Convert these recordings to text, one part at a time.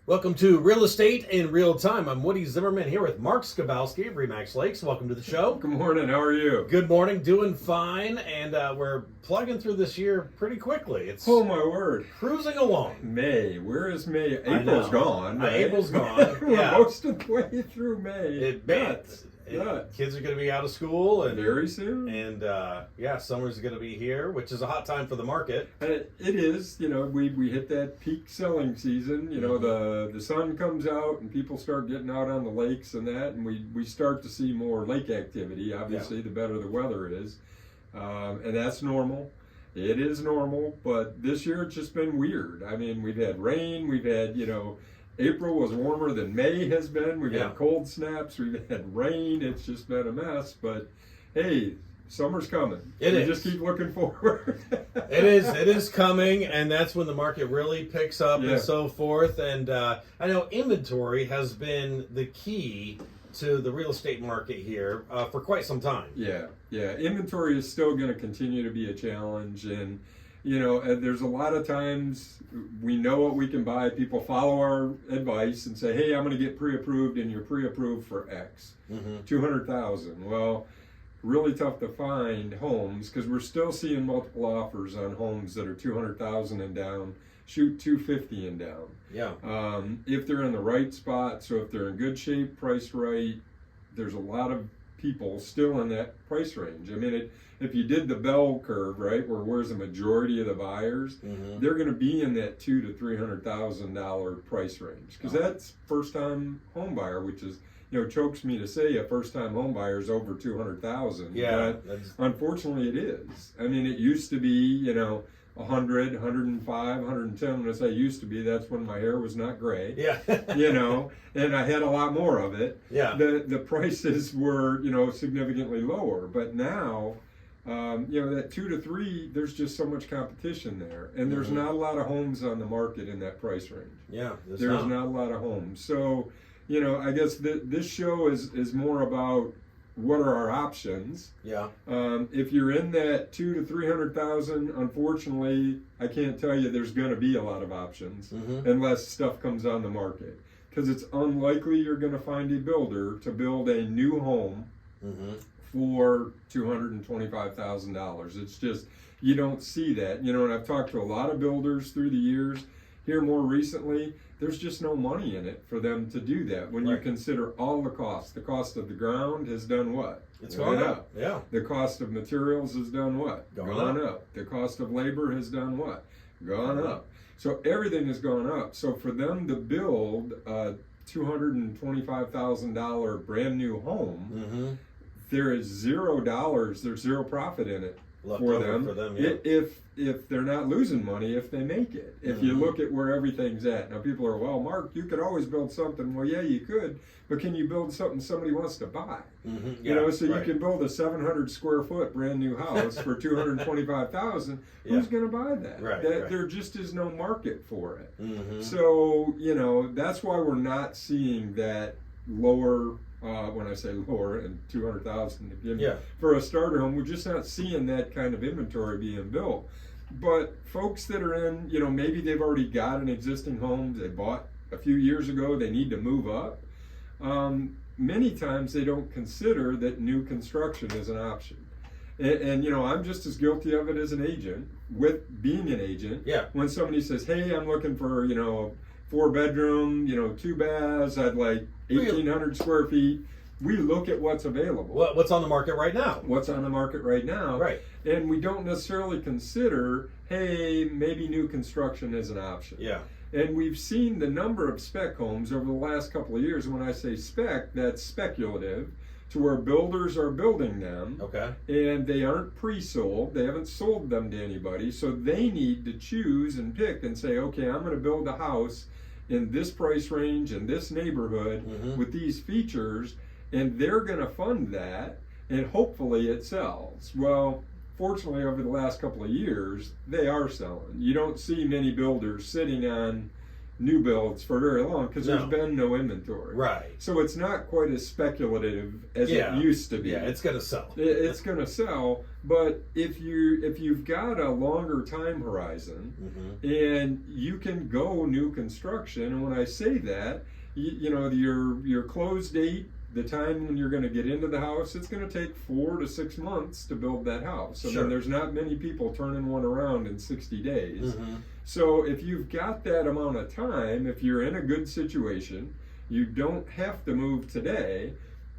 Welcome to Real Estate in Real Time. I'm Woody Zimmerman here with Mark Skibowski of Remax Lakes. Welcome to the show. Good morning. How are you? Good morning. Doing fine, and we're plugging through this year pretty quickly. It's Oh my word! cruising along. May. Where is May? April's gone. Right? April's gone. We're Yeah. most of the way through May. Nuts. Kids are going to be out of school, and Very soon. And summer's going to be here, which is a hot time for the market. It is. You know, we hit that peak selling season. You know, the sun comes out and people start getting out on the lakes and that, and we start to see more lake activity. Obviously, the better the weather is, and that's normal. It is normal, but this year it's just been weird. I mean, we've had rain. We've had, April was warmer than May has been. We've had cold snaps. We've had rain. It's just been a mess. But hey, summer's coming. It is. Just keep looking forward. It is coming, and that's when the market really picks up and so forth. And I know inventory has been the key to the real estate market here for quite some time. Yeah. Inventory is still going to continue to be a challenge, and there's a lot of times we know what we can buy. People follow our advice and say, "Hey, I'm going to get pre-approved, and you're pre-approved for X, 200,000." Well, really tough to find homes because we're still seeing multiple offers on homes that are 200,000 and down. Shoot 250 and down. Yeah. If they're in the right spot, so if they're in good shape, priced right, there's a lot of people still in that price range. I mean, if you did the bell curve, right, where's the majority of the buyers, they're going to be in that $200,000 to $300,000 price range because that's first-time home buyer, which is, chokes me to say a first-time home buyer is over 200,000. Yeah, but unfortunately, it is. I mean, it used to be, 100, 105, 110. When I say used to be, that's when my hair was not gray. Yeah. And I had a lot more of it. Yeah. The prices were, significantly lower. But now, that 2 to 3, there's just so much competition there. And there's not a lot of homes on the market in that price range. Yeah. There's not a lot of homes. So, I guess this show is more about what are our options. Yeah. If you're in that 200,000 to 300,000, unfortunately, I can't tell you there's going to be a lot of options unless stuff comes on the market. Because it's unlikely you're going to find a builder to build a new home for $225,000. It's just, you don't see that. And I've talked to a lot of builders through the years. Here more recently, there's just no money in it for them to do that. When you consider all the costs, the cost of the ground has done what? It's gone up. Yeah. The cost of materials has done what? Gone up. The cost of labor has done what? Gone up. So everything has gone up. So for them to build a $225,000 brand new home, there is $0. There's zero profit in it for them. If they're not losing money, if they make it. If you look at where everything's at. Now people are, well, Mark, you could always build something. Well, yeah, you could, but can you build something somebody wants to buy? You can build a 700 square foot brand new house for $225,000. Who's going to buy that? There just is no market for it. So, that's why we're not seeing that lower. When I say lower and 200,000 again, for a starter home, we're just not seeing that kind of inventory being built. But folks that are in, maybe they've already got an existing home they bought a few years ago, they need to move up. Many times they don't consider that new construction is an option. And I'm just as guilty of it as an agent with being an agent. Yeah. When somebody says, hey, I'm looking for, a 4-bedroom, 2 baths, I'd like 1,800 square feet. We look at what's available. What's on the market right now? What's on the market right now. Right. And we don't necessarily consider, hey, maybe new construction is an option. Yeah. And we've seen the number of spec homes over the last couple of years. And when I say spec, that's speculative, to where builders are building them. Okay. And they aren't pre-sold. They haven't sold them to anybody. So they need to choose and pick and say, okay, I'm going to build a house in this price range, in this neighborhood, with these features, and they're going to fund that, and hopefully it sells. Well, fortunately, over the last couple of years, they are selling. You don't see many builders sitting on, new builds for very long because there's been no inventory. Right. So it's not quite as speculative as it used to be. Yeah, it's going to sell. It's going to sell, but if you've got a longer time horizon and you can go new construction, and when I say that, you know, your close date, the time when you're going to get into the house, it's going to take 4 to 6 months to build that house. I mean, there's not many people turning one around in 60 days. So if you've got that amount of time, if you're in a good situation, you don't have to move today,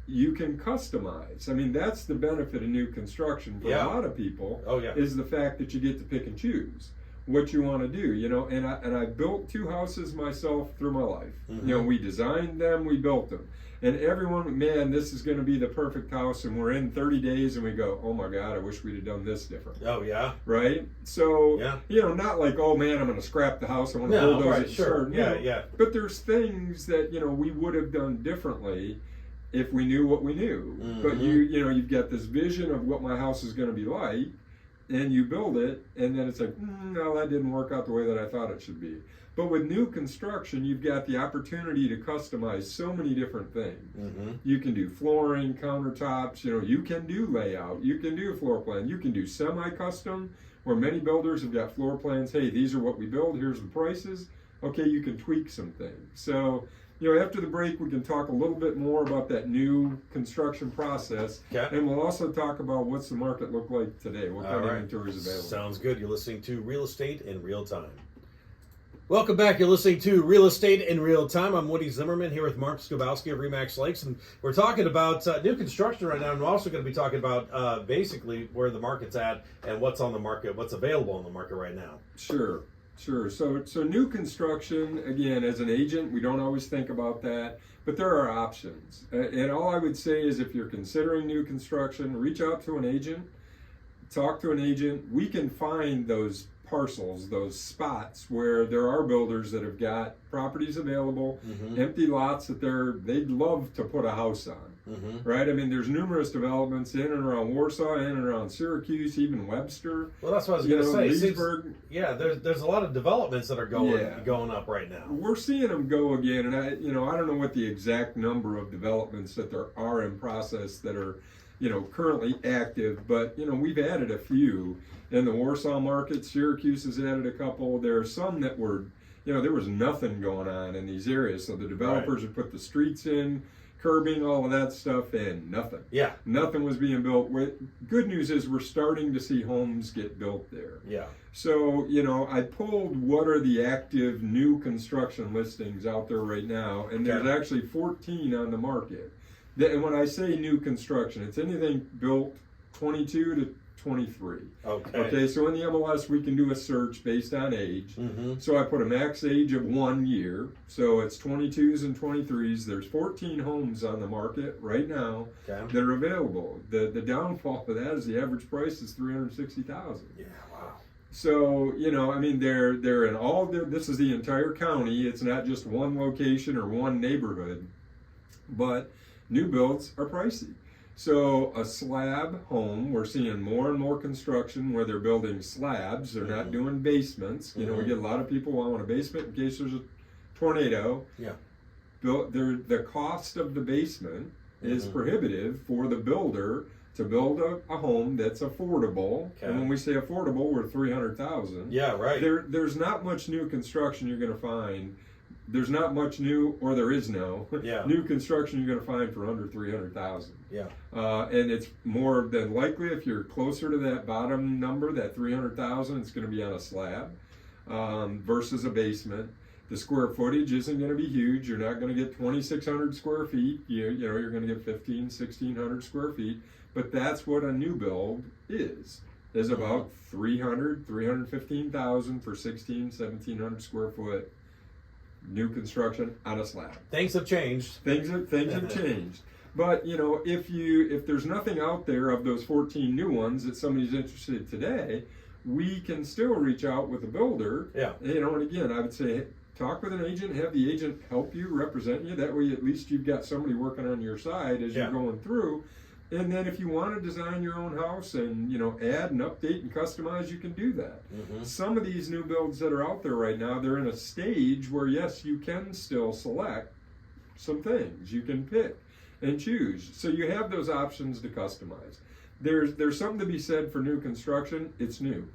you can customize. I mean, that's the benefit of new construction for a lot of people, is the fact that you get to pick and choose what you want to do, you know. And I built 2 houses myself through my life. You know, we designed them, we built them. And everyone, man, this is going to be the perfect house, and we're in 30 days and we go, oh my God, I wish we'd have done this different. Oh yeah. Right? So, you know, not like, oh man, I'm going to scrap the house, I want to bulldoze it. Sure. But there's things that, you know, we would have done differently if we knew what we knew. But you know, you've got this vision of what my house is going to be like, and you build it, and then it's like, no, that didn't work out the way that I thought it should be. But with new construction, you've got the opportunity to customize so many different things. You can do flooring, countertops, you know, you can do layout, you can do floor plan, you can do semi-custom, where many builders have got floor plans. Hey, these are what we build, here's the prices. Okay, you can tweak some things. So, you know, after the break, we can talk a little bit more about that new construction process. And we'll also talk about what's the market look like today, what kind of inventory is available. Sounds good. You're listening to Real Estate in Real Time. Welcome back. You're listening to Real Estate in Real Time. I'm Woody Zimmerman here with Mark Skibowski of Remax Lakes, and we're talking about new construction right now, and we're also going to be talking about basically where the market's at and what's on the market, what's available on the market right now. Sure. So new construction, again, as an agent, we don't always think about that, but there are options. And all I would say is if you're considering new construction, reach out to an agent, talk to an agent. We can find those parcels, those spots where there are builders that have got properties available, empty lots that they'd love to put a house on. Right? I mean, there's numerous developments in and around Warsaw, in and around Syracuse, even Webster. Well, that's what I was going to say. Leesburg. There's a lot of developments that are going up right now. We're seeing them go again, and I don't know what the exact number of developments that there are in process that are, currently active, but we've added a few in the Warsaw market. Syracuse has added a couple. There are some that were, there was nothing going on in these areas, so the developers have put the streets in, curbing, all of that stuff, and nothing. Nothing was being built. Good news is we're starting to see homes get built there. So, I pulled what are the active new construction listings out there right now, and there's actually 14 on the market. And when I say new construction, it's anything built 22 to 23. Okay, so in the MLS, we can do a search based on age. So I put a max age of 1 year. So it's 22s and 23s. There's 14 homes on the market right now that are available. The downfall of that is the average price is $360,000. Yeah, wow. So, they're in all, this is the entire county. It's not just one location or one neighborhood. But new builds are pricey. So a slab home, we're seeing more and more construction where they're building slabs. They're not doing basements. We get a lot of people want a basement in case there's a tornado. The cost of the basement is prohibitive for the builder to build a home that's affordable. And when we say affordable, we're $300,000. Yeah, right. There's not much new construction you're going to find. There's not much new, or there is no new construction you're going to find for under $300,000. And it's more than likely if you're closer to that bottom number, that $300,000, it's going to be on a slab versus a basement. The square footage isn't going to be huge. You're not going to get 2,600 square feet. You're going to get 1,600 square feet. But that's what a new build is about 315,000 for 1,700 square foot. New construction on a slab. Things have changed. Things have changed. But if there's nothing out there of those 14 new ones that somebody's interested in today, we can still reach out with a builder. And again, I would say talk with an agent, have the agent help you, represent you. That way, at least you've got somebody working on your side as you're going through. And then if you want to design your own house and, add and update and customize, you can do that. Some of these new builds that are out there right now, they're in a stage where, yes, you can still select some things. You can pick and choose. So you have those options to customize. There's something to be said for new construction. It's new.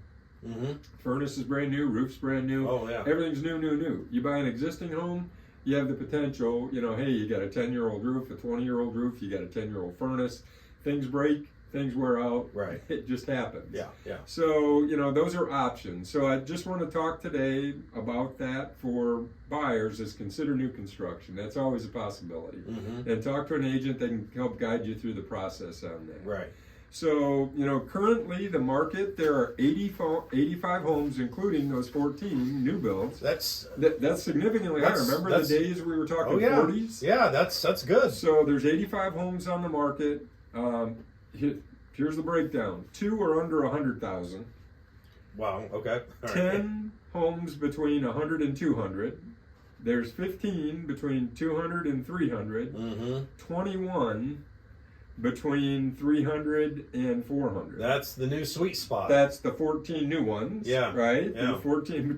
Furnace is brand new, roof's brand new. Oh, yeah. Everything's new. You buy an existing home, you have the potential, hey, you got a 10-year-old roof, a 20-year-old roof, you got a 10-year-old furnace. Things break, things wear out. Right. It just happens. Yeah. So, those are options. So I just want to talk today about that for buyers as consider new construction. That's always a possibility. And talk to an agent that can help guide you through the process on that. Right. So, currently the market, there are 85 homes, including those 14 new builds. That's significantly higher. Remember the days we were talking 40s? Yeah, that's good. So there's 85 homes on the market. Here's the breakdown. 2 are under 100,000. Wow, okay. All 10 homes between 100 and 200. There's 15 between 200 and 300. 21 between 300 and 400. That's the new sweet spot. That's the 14 new ones. Yeah. Right? Yeah. And 14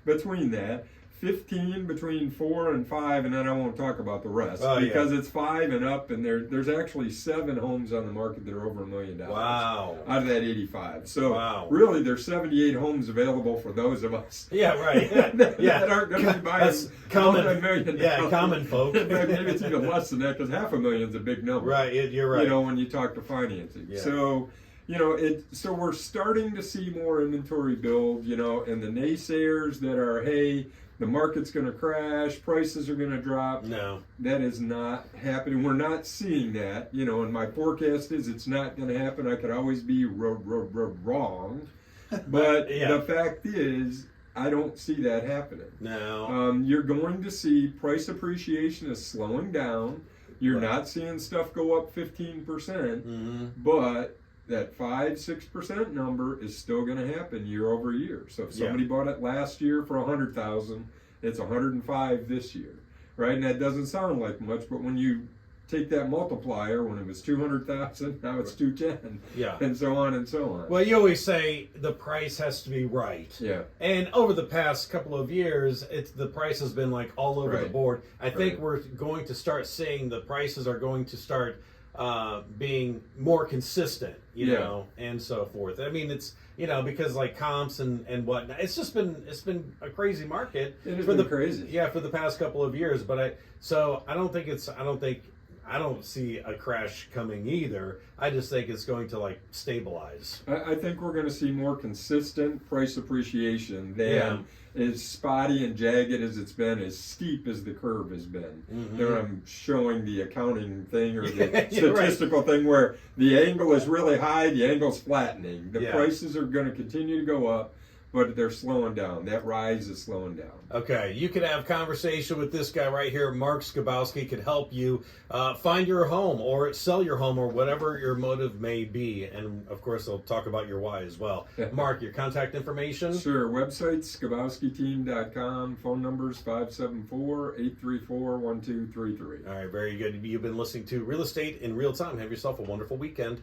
between that. 15 between 4 and 5, and then I won't talk about the rest because it's 5 and up, and there's actually 7 homes on the market that are over $1 million. Wow! Out of that 85, so really there's 78 homes available for those of us. Yeah, right. that aren't going to be buying $1 million. Yeah, common folk. In fact, maybe it's even less than that because $500,000's a big number. Right, you're right. When you talk to financing, so. So we're starting to see more inventory build, and the naysayers that are, hey, the market's going to crash, prices are going to drop. No. That is not happening. We're not seeing that, and my forecast is it's not going to happen. I could always be wrong. But the fact is, I don't see that happening. No. You're going to see price appreciation is slowing down. You're not seeing stuff go up 15%, but that 5-6% number is still going to happen year over year. So if somebody bought it last year for $100,000, it's $105 this year, right? And that doesn't sound like much, but when you take that multiplier, when it was $200,000, now it's $210, and so on and so on. Well, you always say the price has to be right. Yeah. And over the past couple of years, the price has been like all over the board. I think we're going to start seeing the prices are going to start being more consistent, you know, and so forth. I mean, it's, because like comps and whatnot, it's been a crazy market. It has been crazy. Yeah, for the past couple of years. But I don't see a crash coming either. I just think it's going to stabilize. I think we're going to see more consistent price appreciation than as spotty and jagged as it's been, as steep as the curve has been. There I'm showing the accounting thing or the statistical thing where the angle is really high, the angle's flattening. The prices are going to continue to go up, but they're slowing down. That rise is slowing down. Okay, you can have conversation with this guy right here. Mark Skibowski could help you find your home or sell your home or whatever your motive may be. And, of course, they'll talk about your why as well. Mark, your contact information? Sure. Website, skibowskiteam.com. Phone numbers, 574-834-1233. All right, very good. You've been listening to Real Estate in Real Time. Have yourself a wonderful weekend.